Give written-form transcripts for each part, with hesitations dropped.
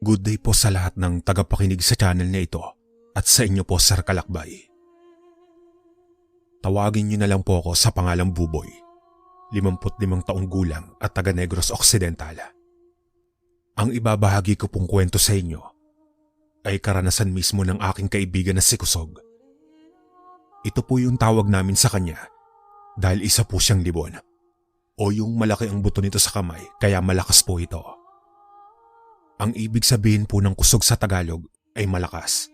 Good day po sa lahat ng tagapakinig sa channel na ito at sa inyo po Sir Kalakbay. Tawagin niyo na lang po ako sa pangalang Buboy, 55 taong gulang at taga Negros Occidental. Ang ibabahagi ko pong kwento sa inyo ay karanasan mismo ng aking kaibigan na si Kusog. Ito po yung tawag namin sa kanya dahil isa po siyang libon o yung malaki ang buto nito sa kamay kaya malakas po ito. Ang ibig sabihin po ng kusog sa Tagalog ay malakas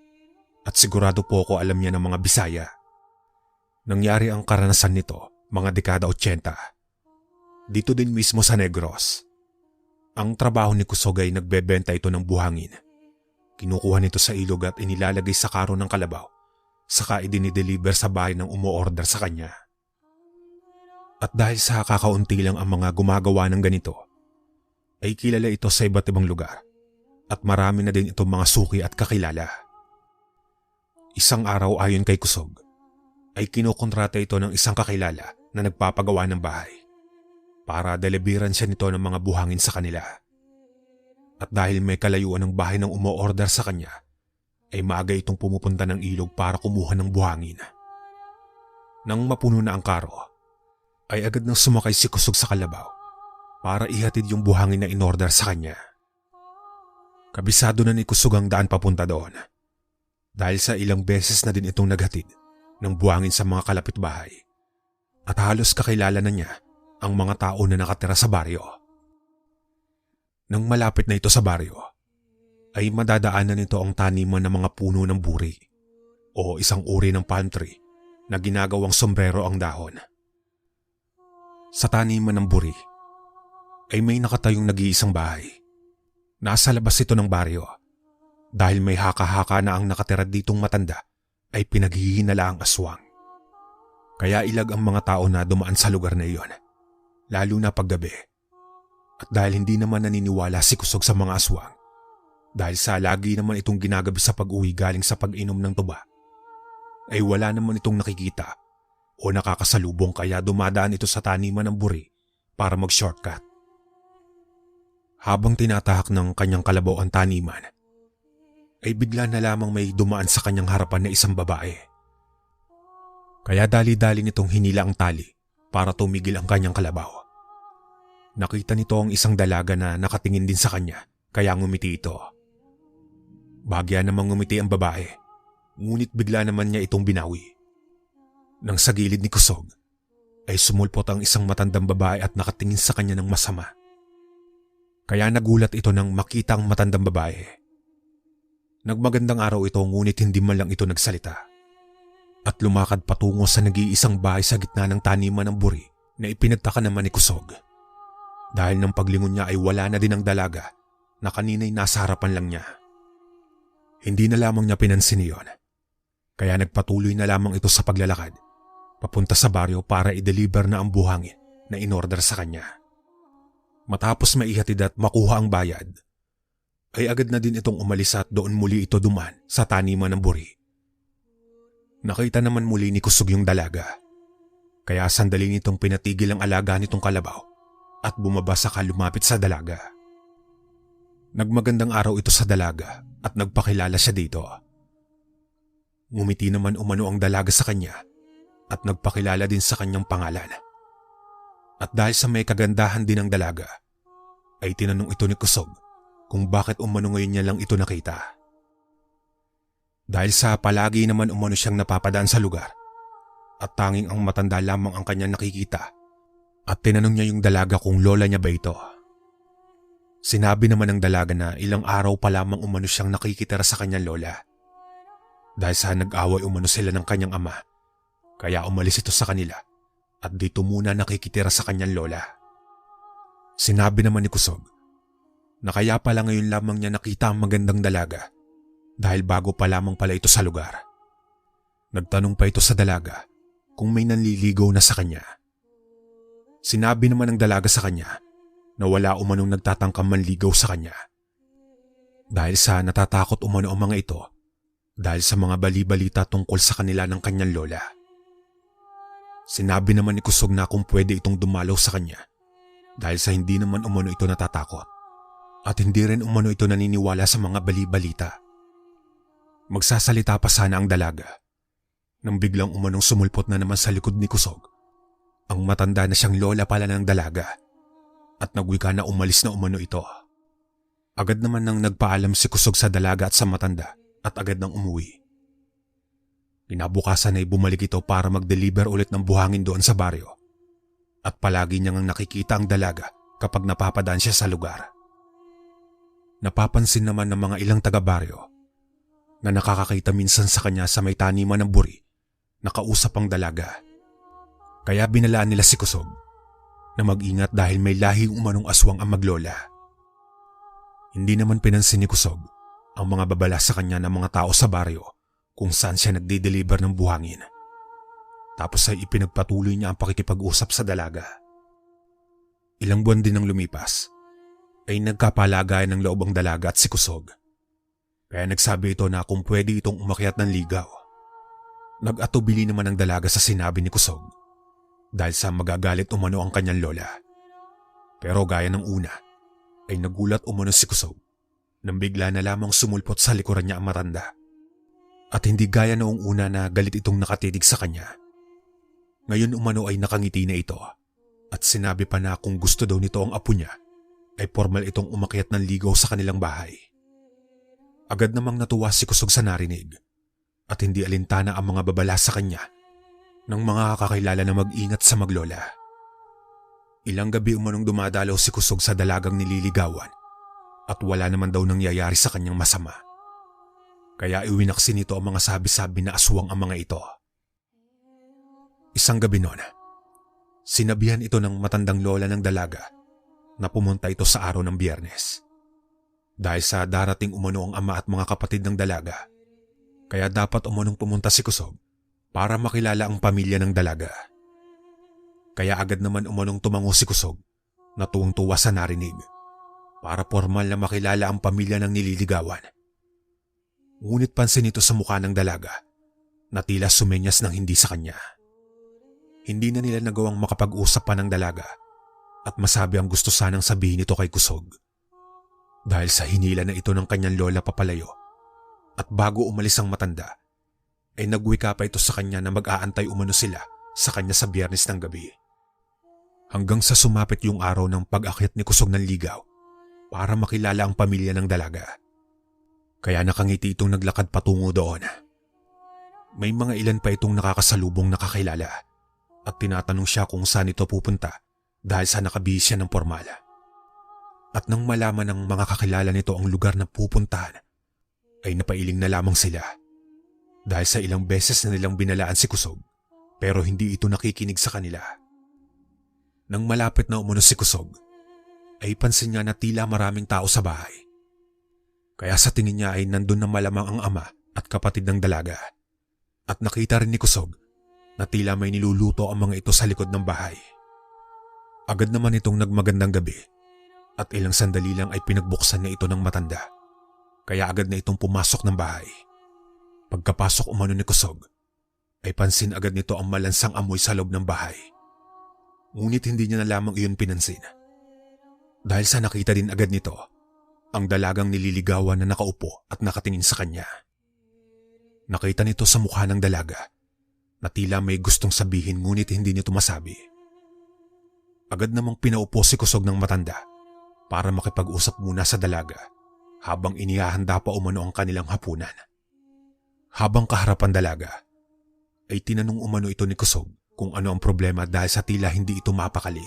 at sigurado po ako alam niya ng mga Bisaya. Nangyari ang karanasan nito mga dekada 80. Dito din mismo sa Negros. Ang trabaho ni Kusog ay nagbebenta ito ng buhangin. Kinukuha nito sa ilog at inilalagay sa karo ng kalabaw saka idinideliver sa bahay ng umu-order sa kanya. At dahil sa kakaunti lang ang mga gumagawa ng ganito, ay kilala ito sa iba't ibang lugar. At marami na din itong mga suki at kakilala. Isang araw ayon kay Kusog, ay kinukontrata ito ng isang kakilala na nagpapagawa ng bahay para deliveran siya nito ng mga buhangin sa kanila. At dahil may kalayuan ng bahay ng umu-order sa kanya, ay maaga itong pumupunta ng ilog para kumuha ng buhangin. Nang mapuno na ang karo, ay agad nang sumakay si Kusog sa kalabaw para ihatid yung buhangin na in-order sa kanya. Kabisado na ni Kusog ang daan papunta doon dahil sa ilang beses na din itong naghatid ng buhangin sa mga kalapitbahay at halos kakilala na niya ang mga tao na nakatira sa baryo. Nang malapit na ito sa baryo, ay madadaanan nito ang taniman ng mga puno ng buri o isang uri ng palm tree na ginagawang sombrero ang dahon. Sa taniman ng buri ay may nakatayong nag-iisang bahay. Nasa labas ito ng baryo dahil may haka-haka na ang nakatira ditong matanda ay pinaghihinala ang aswang. Kaya ilag ang mga tao na dumaan sa lugar na iyon, lalo na paggabi. At dahil hindi naman naniniwala si Kusog sa mga aswang, dahil sa lagi naman itong ginagabi sa pag-uwi galing sa pag-inom ng tuba, ay wala naman itong nakikita o nakakasalubong kaya dumadaan ito sa taniman ng buri para mag-shortcut. Habang tinatahak ng kanyang kalabaw ang taniman, ay bigla na lamang may dumaan sa kanyang harapan na isang babae. Kaya dali-dali nitong hinila ang tali para tumigil ang kanyang kalabaw. Nakita nito ang isang dalaga na nakatingin din sa kanya kaya ngumiti ito. Bagya namang ngumiti ang babae, ngunit bigla naman niya itong binawi. Nang sa gilid ni Kusog, ay sumulpot ang isang matandang babae at nakatingin sa kanya ng masama. Kaya nagulat ito nang makita ang matandang babae. Nagmagandang araw ito ngunit hindi man lang ito nagsalita. At lumakad patungo sa nag-iisang bahay sa gitna ng taniman ng buri na ipinagtaka naman ni Kusog. Dahil ng paglingon niya ay wala na din ang dalaga na kanina'y nasa harapan lang niya. Hindi na lamang niya pinansin iyon. Kaya nagpatuloy na lamang ito sa paglalakad papunta sa baryo para i-deliver na ang buhangin na in-order sa kanya. Matapos maihatid at makuha ang bayad, ay agad na din itong umalis at doon muli ito duman sa taniman ng buri. Nakita naman muli ni Kusog yung dalaga, kaya sandali nitong pinatigil ang alaga nitong kalabaw at bumaba saka lumapit sa dalaga. Nagmagandang araw ito sa dalaga at nagpakilala siya dito. Ngumiti naman umano ang dalaga sa kanya at nagpakilala din sa kanyang pangalan. At dahil sa may kagandahan din ng dalaga, ay tinanong ito ni Kusog kung bakit umano ngayon niya lang ito nakita. Dahil sa palagi naman umano siyang napapadaan sa lugar at tanging ang matanda lamang ang kanyang nakikita at tinanong niya yung dalaga kung lola niya ba ito. Sinabi naman ng dalaga na ilang araw pa lamang umano siyang nakikitira sa kanyang lola. Dahil sa nag-away umano sila ng kanyang ama, kaya umalis ito sa kanila. At dito muna nakikitira sa kanyang lola. Sinabi naman ni Kusog na kaya pala ngayon lamang niya nakita ang magandang dalaga dahil bago pa lamang pala ito sa lugar. Nagtanong pa ito sa dalaga kung may nanliligaw na sa kanya. Sinabi naman ng dalaga sa kanya na wala umanong nagtatangkang manligaw sa kanya. Dahil sa natatakot umano ang mga ito dahil sa mga bali-balita tungkol sa kanila ng kanyang lola. Sinabi naman ni Kusog na kung pwede itong dumalaw sa kanya dahil sa hindi naman umano ito natatakot at hindi rin umano ito naniniwala sa mga bali-balita. Magsasalita pa sana ang dalaga nang biglang umanong sumulpot na naman sa likod ni Kusog ang matanda na siyang lola pala ng dalaga at nagwika na umalis na umano ito. Agad naman nang nagpaalam si Kusog sa dalaga at sa matanda at agad nang umuwi. Kinabukasan ay bumalik ito para mag-deliver ulit ng buhangin doon sa baryo at palagi niyang nakikita ang dalaga kapag napapadaan siya sa lugar. Napapansin naman ng mga ilang taga-baryo na nakakakita minsan sa kanya sa may taniman ng buri na kausap ang dalaga. Kaya binalaan nila si Kusog na mag-ingat dahil may lahing umanong aswang ang maglola. Hindi naman pinansin ni Kusog ang mga babala sa kanya ng mga tao sa baryo kung saan siya nagde-deliver ng buhangin. Tapos ay ipinagpatuloy niya ang pakikipag-usap sa dalaga. Ilang buwan din ang lumipas ay nagkapalagayan ng loob ang dalaga at si Kusog. Kaya nagsabi ito na kung pwede itong umakyat ng ligaw. Nag-atubili naman ang dalaga sa sinabi ni Kusog dahil sa magagalit umano ang kanyang lola. Pero gaya ng una ay nagulat umano si Kusog nang bigla na lamang sumulpot sa likuran niya ang matanda. At hindi gaya noong una na galit itong nakatitig sa kanya. Ngayon umano ay nakangiti na ito at sinabi pa na kung gusto daw nito ang apo niya ay formal itong umakyat ng ligaw sa kanilang bahay. Agad namang natuwa si Kusog sa narinig at hindi alintana ang mga babala sa kanya ng mga kakilala na mag-ingat sa maglola. Ilang gabi umanong dumadalaw si Kusog sa dalagang nililigawan at wala naman daw nangyayari sa kanyang masama. Kaya iwinaksin nito ang mga sabi-sabi na aswang ang mga ito. Isang gabi noon, sinabihan ito ng matandang lola ng dalaga na pumunta ito sa araw ng Biyernes. Dahil sa darating umano ang ama at mga kapatid ng dalaga, kaya dapat umanong pumunta si Kusog para makilala ang pamilya ng dalaga. Kaya agad naman umanong tumango si Kusog na tuwang-tuwa sa narinig para formal na makilala ang pamilya ng nililigawan. Ngunit pansin ito sa mukha ng dalaga na tila sumenyas ng hindi sa kanya. Hindi na nila nagawang makapag-usap pa ng dalaga at masabi ang gusto sanang sabihin nito kay Kusog. Dahil sa hinila na ito ng kanyang lola papalayo at bago umalis ang matanda, ay nagwika pa ito sa kanya na mag-aantay umano sila sa kanya sa Biyernes ng gabi. Hanggang sa sumapit yung araw ng pag-akyat ni Kusog ng ligaw para makilala ang pamilya ng dalaga. Kaya nakangiti itong naglakad patungo doon. May mga ilan pa itong nakakasalubong nakakilala at tinatanong siya kung saan ito pupunta dahil sa nakabihis siya ng formal. At nang malaman ng mga kakilala nito ang lugar na pupuntahan, ay napailing na lamang sila. Dahil sa ilang beses na nilang binalaan si Kusog pero hindi ito nakikinig sa kanila. Nang malapit na umano si Kusog, ay pansin niya na tila maraming tao sa bahay. Kaya sa tingin niya ay nandun na malamang ang ama at kapatid ng dalaga. At nakita rin ni Kusog na tila may niluluto ang mga ito sa likod ng bahay. Agad naman itong nagmagandang gabi at ilang sandali lang ay pinagbuksan niya ito ng matanda. Kaya agad na itong pumasok ng bahay. Pagkapasok umano ni Kusog, ay pansin agad nito ang malansang amoy sa loob ng bahay. Ngunit hindi niya na lamang iyon pinansin. Dahil sa nakita din agad nito, ang dalagang nililigawan na nakaupo at nakatingin sa kanya. Nakita nito sa mukha ng dalaga na tila may gustong sabihin ngunit hindi nito masabi. Agad namang pinaupo si Kusog ng matanda para makipag-usap muna sa dalaga habang inihahanda pa umano ang kanilang hapunan. Habang kaharap ang dalaga, ay tinanong umano ito ni Kusog kung ano ang problema dahil sa tila hindi ito mapakali.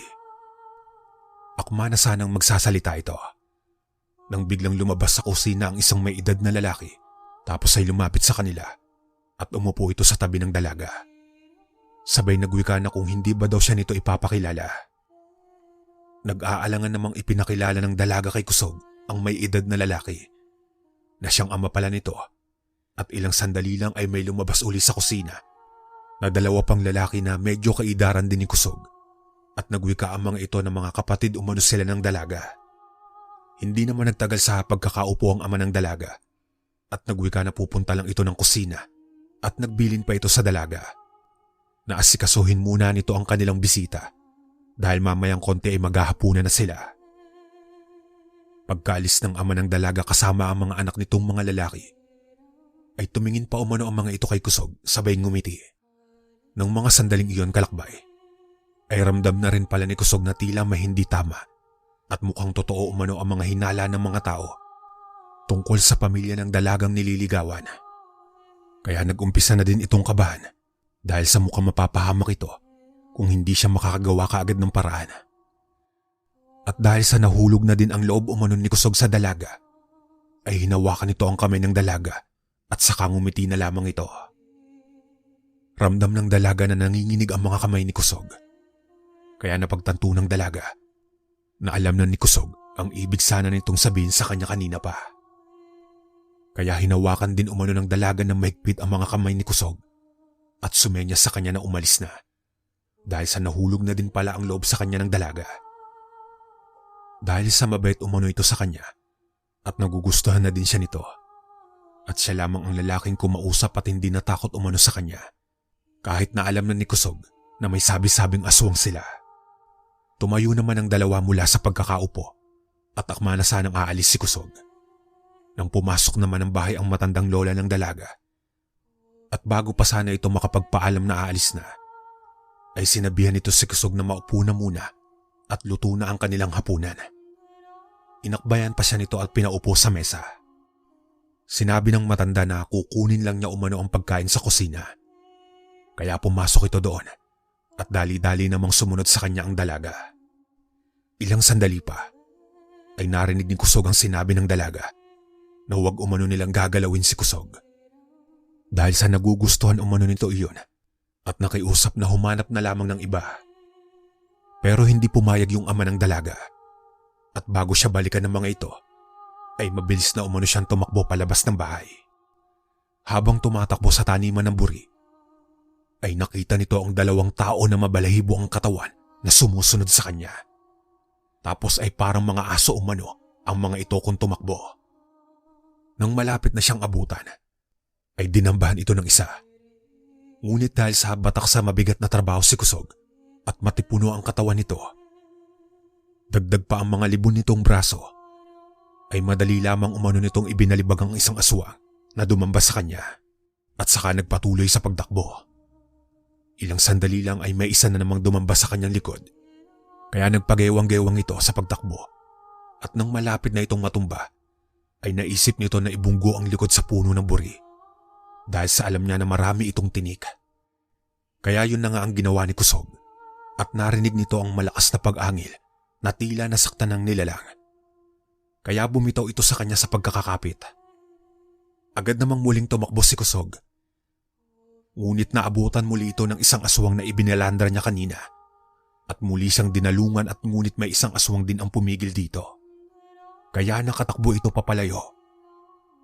Akma na sanang magsasalita ito nang biglang lumabas sa kusina ang isang may edad na lalaki tapos ay lumapit sa kanila at umupo ito sa tabi ng dalaga. Sabay nagwika na kung hindi ba daw siya nito ipapakilala. Nag-aalangan namang ipinakilala ng dalaga kay Kusog ang may edad na lalaki na siyang ama pala nito at ilang sandali lang ay may lumabas uli sa kusina na dalawa pang lalaki na medyo kaidaran din ni Kusog at nagwika ang mga ito na mga kapatid umano sila ng dalaga. Hindi naman nagtagal sa pagkakaupo ang ama ng dalaga at nagwika na pupunta lang ito ng kusina at nagbilin pa ito sa dalaga na asikasuhin muna nito ang kanilang bisita dahil mamayang konti ay maghahapunan na sila. Pagkaalis ng ama ng dalaga kasama ang mga anak nitong mga lalaki, ay tumingin pa umano ang mga ito kay Kusog sabay ngumiti. Nang mga sandaling iyon kalakbay, ay ramdam na rin pala ni Kusog na tila may hindi tama at mukhang totoo umano ang mga hinala ng mga tao tungkol sa pamilya ng dalagang nililigawan. Kaya nag-umpisa na din itong kabahan dahil sa mukhang mapapahamak ito kung hindi siya makakagawa kaagad ng paraan. At dahil sa nahulog na din ang loob umano ni Kusog sa dalaga, ay hinawakan nito ang kamay ng dalaga at saka ngumiti na lamang ito. Ramdam ng dalaga na nanginginig ang mga kamay ni Kusog. Kaya napagtanto ng dalaga na alam na ni Kusog ang ibig sana nitong sabihin sa kanya kanina pa. Kaya hinawakan din umano ng dalaga na mahigpit ang mga kamay ni Kusog at sumenya sa kanya na umalis na dahil sa nahulog na din pala ang loob sa kanya ng dalaga. Dahil sa mabait umano ito sa kanya at nagugustuhan na din siya nito. At siya lamang ang lalaking kumausap at hindi natakot umano sa kanya kahit na alam na ni Kusog na may sabi-sabing aswang sila. Tumayo naman ang dalawa mula sa pagkakaupo at akma na sanang aalis si Kusog. Nang pumasok naman ng bahay ang matandang lola ng dalaga at bago pa sana ito makapagpaalam na aalis na, ay sinabihan nito si Kusog na maupo na muna at luto na ang kanilang hapunan. Inakbayan pa siya nito at pinaupo sa mesa. Sinabi ng matanda na kukunin lang niya umano ang pagkain sa kusina. Kaya pumasok ito doon at dali-dali namang sumunod sa kanya ang dalaga. Ilang sandali pa ay narinig ni Kusog ang sinabi ng dalaga na huwag umano nilang gagalawin si Kusog. Dahil sa nagugustuhan umano nito iyon at nakiusap na humanap na lamang ng iba. Pero hindi pumayag yung ama ng dalaga at bago siya balikan ng mga ito ay mabilis na umano siyang tumakbo palabas ng bahay. Habang tumatakbo sa taniman ng buri ay nakita nito ang dalawang tao na mabalahibo ang katawan na sumusunod sa kanya. Tapos ay parang mga aso umano ang mga ito kung tumakbo. Nang malapit na siyang abutan ay dinambahan ito ng isa. Ngunit dahil sa batak sa mabigat na trabaho si Kusog at matipuno ang katawan nito, dagdag pa ang mga libon nitong braso, ay madali lamang umano nitong ibinalibag ang isang aswang na dumamba sa kanya at saka nagpatuloy sa pagtakbo. Ilang sandali lang ay may isa na namang dumamba sa kanyang likod, kaya nagpagewang-gewang ito sa pagtakbo at nang malapit na itong matumba, ay naisip nito na ibunggo ang likod sa puno ng buri dahil sa alam niya na marami itong tinik. Kaya yun na nga ang ginawa ni Kusog. At narinig nito ang malakas na pag-angil na tila nasaktan ng nilalang. Kaya bumitaw ito sa kanya sa pagkakakapit. Agad namang muling tumakbo si Kusog. Ngunit naabutan muli ito ng isang aswang na ibinalandra niya kanina. At muli siyang dinalungan at ngunit may isang aswang din ang pumigil dito. Kaya nakatakbo ito papalayo.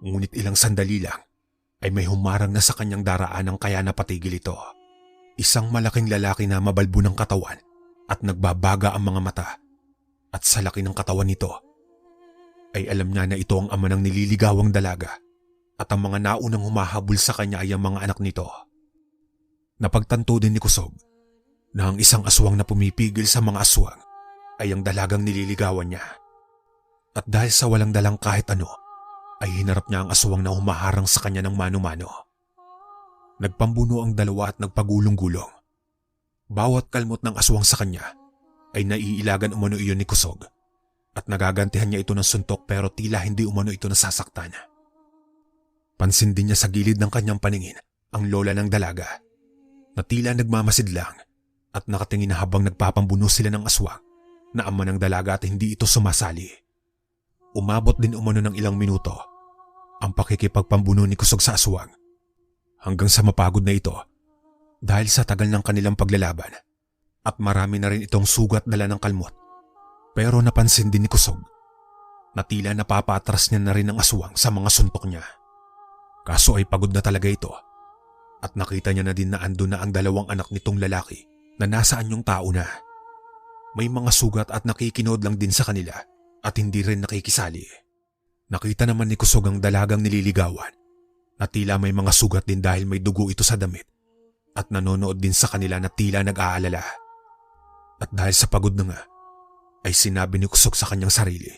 Ngunit ilang sandali lang ay may humarang na sa kanyang daraanan kaya napatigil ito. Isang malaking lalaki na mabalbo ng katawan at nagbabaga ang mga mata. At sa laki ng katawan nito, ay alam niya na ito ang ama ng nililigawang dalaga at ang mga naunang humahabol sa kanya ay ang mga anak nito. Napagtanto din ni Kusog na ang isang aswang na pumipigil sa mga aswang ay ang dalagang nililigawan niya. At dahil sa walang dalang kahit ano, ay hinarap niya ang aswang na humaharang sa kanya ng mano-mano. Nagpambuno ang dalawa at nagpagulong-gulong. Bawat kalmot ng aswang sa kanya ay naiilagan umano iyon ni Kusog at nagagantihan niya ito ng suntok pero tila hindi umano ito nasasaktan. Pansin din niya sa gilid ng kanyang paningin ang lola ng dalaga na tila nagmamasid lang at nakatingin na habang nagpapambuno sila ng aswang na ama ng dalaga at hindi ito sumasali. Umabot din umano ng ilang minuto ang pakikipagpambuno ni Kusog sa aswang. Hanggang sa mapagod na ito dahil sa tagal ng kanilang paglalaban at marami na rin itong sugat dala ng kalmot. Pero napansin din ni Kusog na tila napapatras niya na rin ang aswang sa mga suntok niya. Kaso ay pagod na talaga ito at nakita niya na din na ando na ang dalawang anak nitong lalaki na nasa anyong tao na. May mga sugat at nakikinood lang din sa kanila at hindi rin nakikisali. Nakita naman ni Kusog ang dalagang nililigawan na tila may mga sugat din dahil may dugo ito sa damit at nanonood din sa kanila na tila nag-aalala. At dahil sa pagod na nga, ay sinabi ni Kusog sa kanyang sarili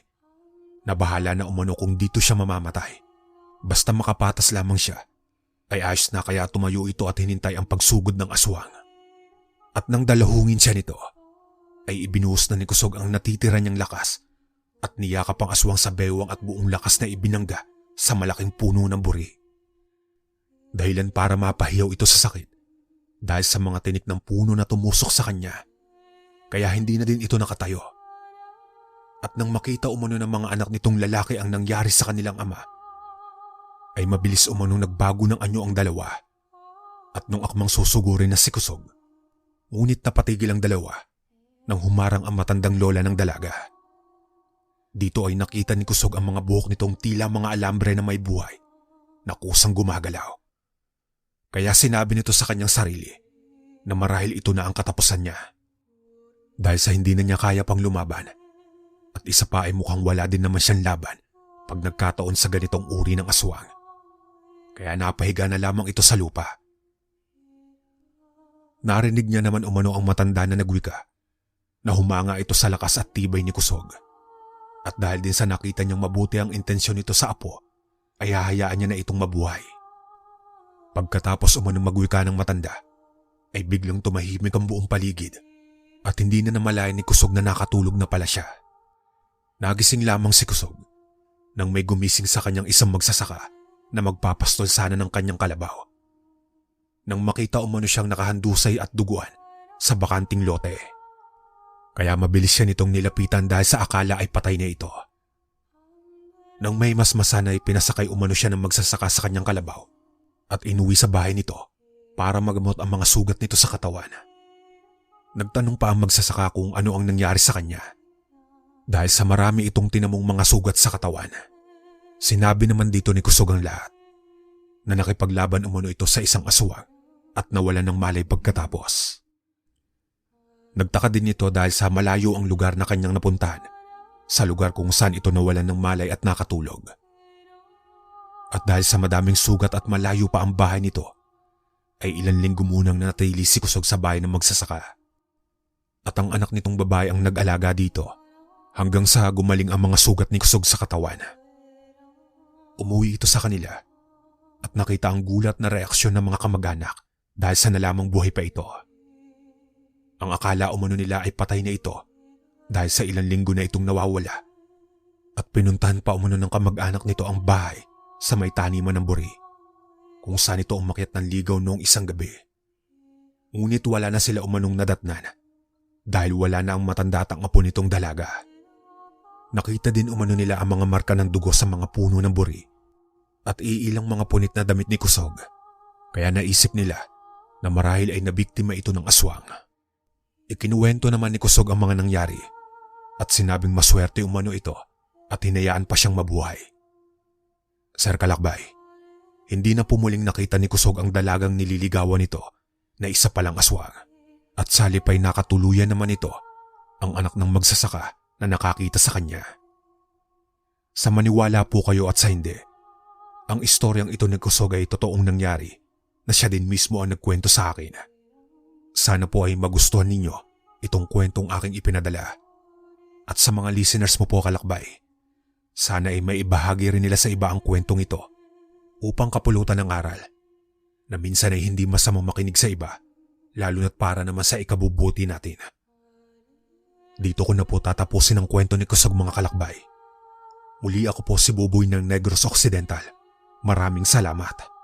Nabahala na umano kung dito siya mamamatay. Basta makapatas lamang siya, ay ayos na, kaya tumayo ito at hinintay ang pagsugod ng aswang. At nang dalahungin siya nito, ay ibinuhos na ni Kusog ang natitira niyang lakas at niyakap ang aswang sa bewang at buong lakas na ibinangga sa malaking puno ng buri. Dahilan para mapahiyaw ito sa sakit dahil sa mga tinik ng puno na tumusok sa kanya, kaya hindi na din ito nakatayo. At nang makita umano ng mga anak nitong lalaki ang nangyari sa kanilang ama, ay mabilis umanong nagbago ng anyo ang dalawa. At nung akmang susugurin na si Kusog, ngunit napatigil ang dalawa nang humarang ang matandang lola ng dalaga. Dito ay nakita ni Kusog ang mga buhok nitong tila mga alambre na may buhay na kusang gumagalaw. Kaya sinabi nito sa kanyang sarili na marahil ito na ang katapusan niya. Dahil sa hindi na niya kaya pang lumaban, at isa pa ay mukhang wala din naman siyang laban pag nagkataon sa ganitong uri ng aswang. Kaya napahiga na lamang ito sa lupa. Narinig niya naman umano ang matanda na nagwika na humanga ito sa lakas at tibay ni Kusog. At dahil din sa nakita niyang mabuti ang intensyon nito sa apo, ay hahayaan niya na itong mabuhay. Pagkatapos umano magwika ng matanda, ay biglang tumahimik ang buong paligid at hindi na namalayan ni Kusog na nakatulog na pala siya. Nagising lamang si Kusog nang may gumising sa kanyang isang magsasaka na magpapastol sana ng kanyang kalabaw. Nang makita umano siyang nakahandusay at duguan sa bakanting lote. Kaya mabilis siya nitong nilapitan dahil sa akala ay patay na ito. Nang may masmasan ay pinasakay umano siya ng magsasaka sa kanyang kalabaw at inuwi sa bahay nito para magamot ang mga sugat nito sa katawan. Nagtanong pa ang magsasaka kung ano ang nangyari sa kanya. Dahil sa marami itong tinamong mga sugat sa katawan, sinabi naman dito ni Kusog ang lahat na nakipaglaban umano ito sa isang aswang at nawalan ng malay pagkatapos. Nagtaka din ito dahil sa malayo ang lugar na kanyang napuntahan sa lugar kung saan ito nawalan ng malay at nakatulog. At dahil sa madaming sugat at malayo pa ang bahay nito, ay ilang linggo munang nanatili si Kusog sa bahay ng magsasaka. At ang anak nitong babae ang nag-alaga dito hanggang sa gumaling ang mga sugat ni Kusog sa katawan. Umuwi ito sa kanila at nakita ang gulat na reaksyon ng mga kamag-anak dahil sa nalamang buhay pa ito. Ang akala umano nila ay patay na ito dahil sa ilang linggo na itong nawawala at pinuntahan pa umano ng kamag-anak nito ang bahay sa may taniman ng buri kung saan ito umakyat ng ligaw noong isang gabi. Ngunit wala na sila umanong nadatnan dahil wala na ang matanda at ang apo nitong dalaga. Nakita din umano nila ang mga marka ng dugo sa mga puno ng buri at iilang mga punit na damit ni Kusog, kaya naisip nila na marahil ay nabiktima ito ng aswang. Ikinuwento naman ni Kusog ang mga nangyari at sinabing maswerte umano ito at hinayaan pa siyang mabuhay. Sir Kalakbay, hindi na pumuling nakita ni Kusog ang dalagang nililigawan nito na isa palang aswang at salipay nakatuluyan naman ito ang anak ng magsasaka na nakakita sa kanya. Sa maniwala po kayo at sa hindi, ang istoryang ito ni Kusog ay totoong nangyari na siya din mismo ang nagkwento sa akin. Sana po ay magustuhan ninyo itong kwentong aking ipinadala. At sa mga listeners mo po, Kalakbay, sana ay maibahagi rin nila sa iba ang kwentong ito upang kapulutan ng aral na minsan ay hindi masamang makinig sa iba, lalo na't para naman sa ikabubuti natin. Dito ko na po tatapusin ang kwento ni Kusog, mga Kalakbay. Muli ako po si Buboy ng Negros Occidental. Maraming salamat.